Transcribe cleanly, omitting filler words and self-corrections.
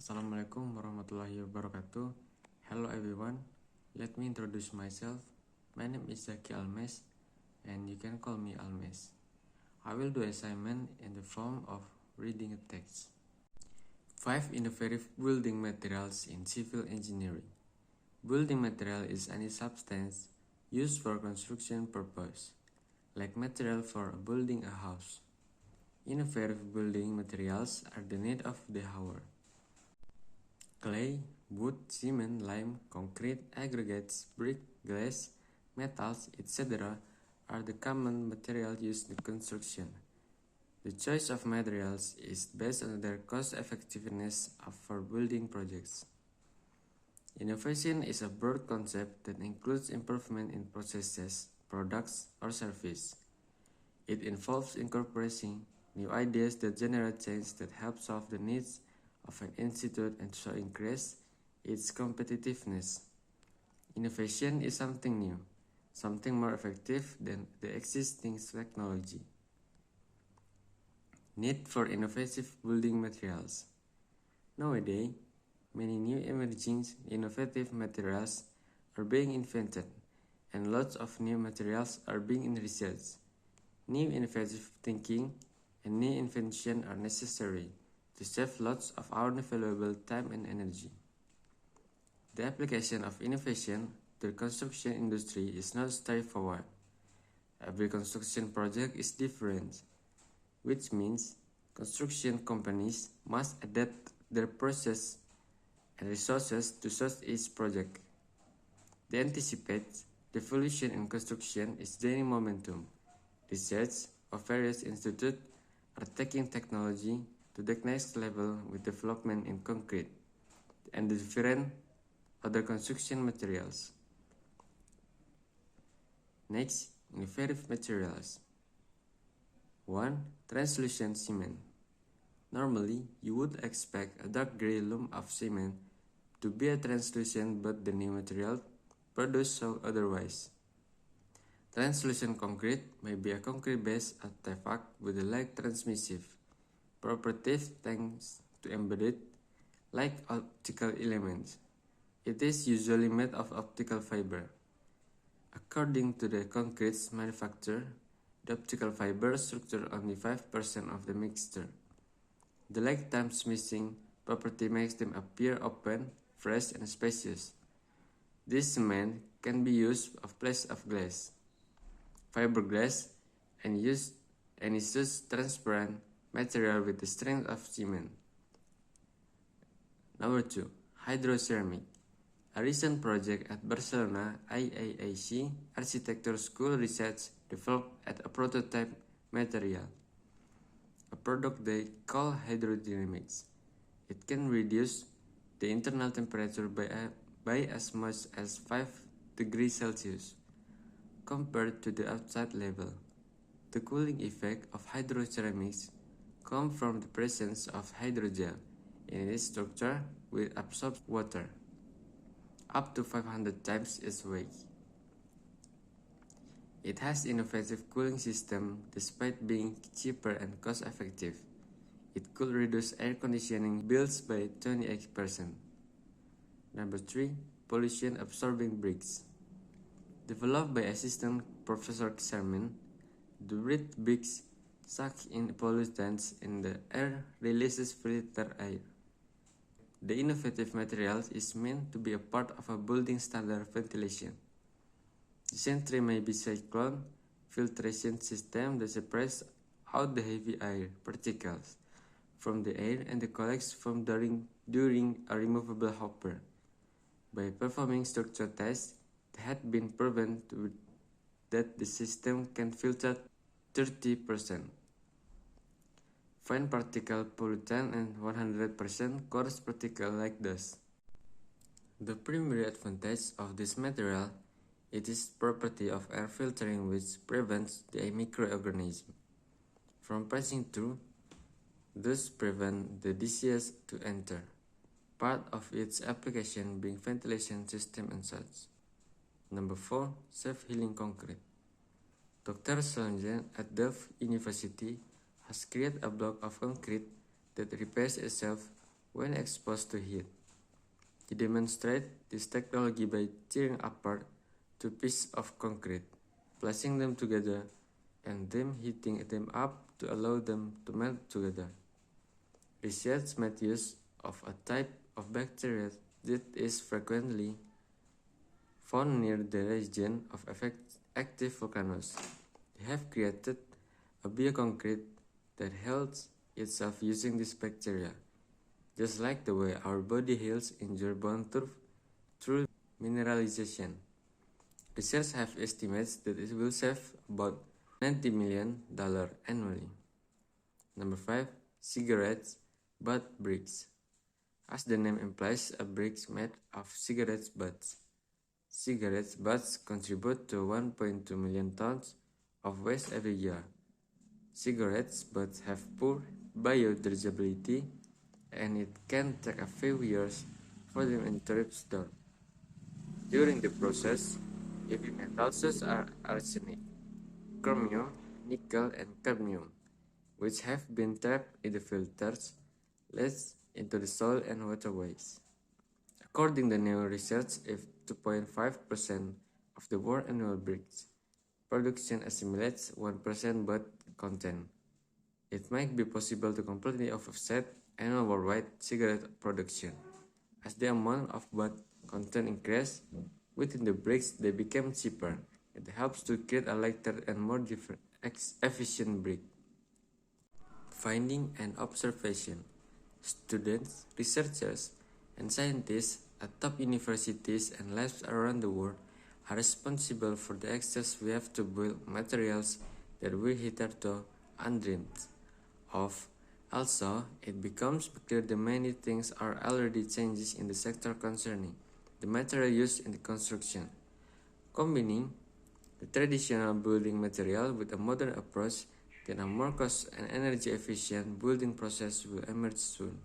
Assalamualaikum warahmatullahi wabarakatuh. Hello everyone, let me introduce myself. My name is Zaki Almes and you can call me Almes. I will do assignment in the form of reading a text. 5 innovative building materials in civil engineering. Building material is any substance used for construction purpose, like material for building a house. Innovative building materials are the need of the hour. Clay, wood, cement, lime, concrete, aggregates, brick, glass, metals, etc. are the common materials used in construction. The choice of materials is based on their cost-effectiveness for building projects. Innovation is a broad concept that includes improvement in processes, products, or service. It involves incorporating new ideas that generate change that help solve the needs of an institute and so increase its competitiveness. Innovation is something new, something more effective than the existing technology. Need for innovative building materials. Nowadays, many new emerging innovative materials are being invented, and lots of new materials are being in research. New innovative thinking and new invention are necessary to save lots of our valuable time and energy. The application of innovation to the construction industry is not straightforward. Every construction project is different, which means construction companies must adapt their process and resources to suit each project. They anticipate the evolution in construction is gaining momentum. Research of various institutes are taking technology to the next level with development in concrete and the different other construction materials. Next, innovative materials. 1. Translucent cement. Normally, you would expect a dark gray lump of cement to be a translucent, but the new material produced show otherwise. Translucent concrete may be a concrete-based artifact with a light transmissive properties thanks to embedded, like optical elements. It is usually made of optical fiber. According to the concrete manufacturer, the optical fiber structure only 5% of the mixture. The light transmitting property makes them appear open, fresh, and spacious. This cement can be used in place of glass, fiberglass, and is used transparent material with the strength of cement. Number 2. Hydroceramic. A recent project at Barcelona IAIC Architecture School Research developed a prototype material, a product they call hydrodynamics. It can reduce the internal temperature by as much as 5 degrees Celsius compared to the outside level. The cooling effect of hydroceramics comes from the presence of hydrogel in its structure, which absorbs water up to 500 times its weight. It has innovative cooling system despite being cheaper and cost-effective. It could reduce air conditioning bills by 28%. Number 3. Pollution-absorbing bricks. Developed by Assistant Professor Sherman, the brick bricks suck in pollutants in the air, releases filtered air. The innovative material is meant to be a part of a building standard ventilation. The sentry may be cyclone filtration system that separates out the heavy air particles from the air and collects from during a removable hopper. By performing structure tests, it had been proven that the system can filter 30% fine particle pollutant and 100% coarse particle like dust. The primary advantage of this material is its property of air filtering, which prevents the microorganism from passing through, thus prevent the disease to enter. Part of its application being ventilation system and such. Number 4. Self-healing concrete. Dr. Solingen at Delft University has created a block of concrete that repairs itself when exposed to heat. He demonstrated this technology by tearing apart two pieces of concrete, placing them together, and then heating them up to allow them to melt together. Research made use of a type of bacteria that is frequently found near the region of active volcanoes. They have created a bioconcrete that heals itself using this bacteria, just like the way our body heals injured bone through mineralization. Researchers have estimates that it will save about $90 million annually. Number 5. Cigarettes butt bricks. As the name implies, a brick made of cigarette butts. Cigarette butts contribute to 1.2 million tons of waste every year. Cigarette butts have poor biodegradability, and it can take a few years for them to rip down. During the process, heavy metals such as arsenic, chromium, nickel, and cadmium, which have been trapped in the filters, leach into the soil and waterways. According to new research, if 2.5% of the world annual bricks production assimilates 1% butt content, it might be possible to completely offset annual worldwide cigarette production. As the amount of butt content increases within the bricks, they become cheaper. It helps to create a lighter and more efficient brick. Finding and observation. Students, researchers, and scientists at top universities and labs around the world are responsible for the access we have to build materials that we hitherto undreamed of. Also, it becomes clear that many things are already changes in the sector concerning the material used in the construction. Combining the traditional building material with a modern approach, then a more cost and energy efficient building process will emerge soon.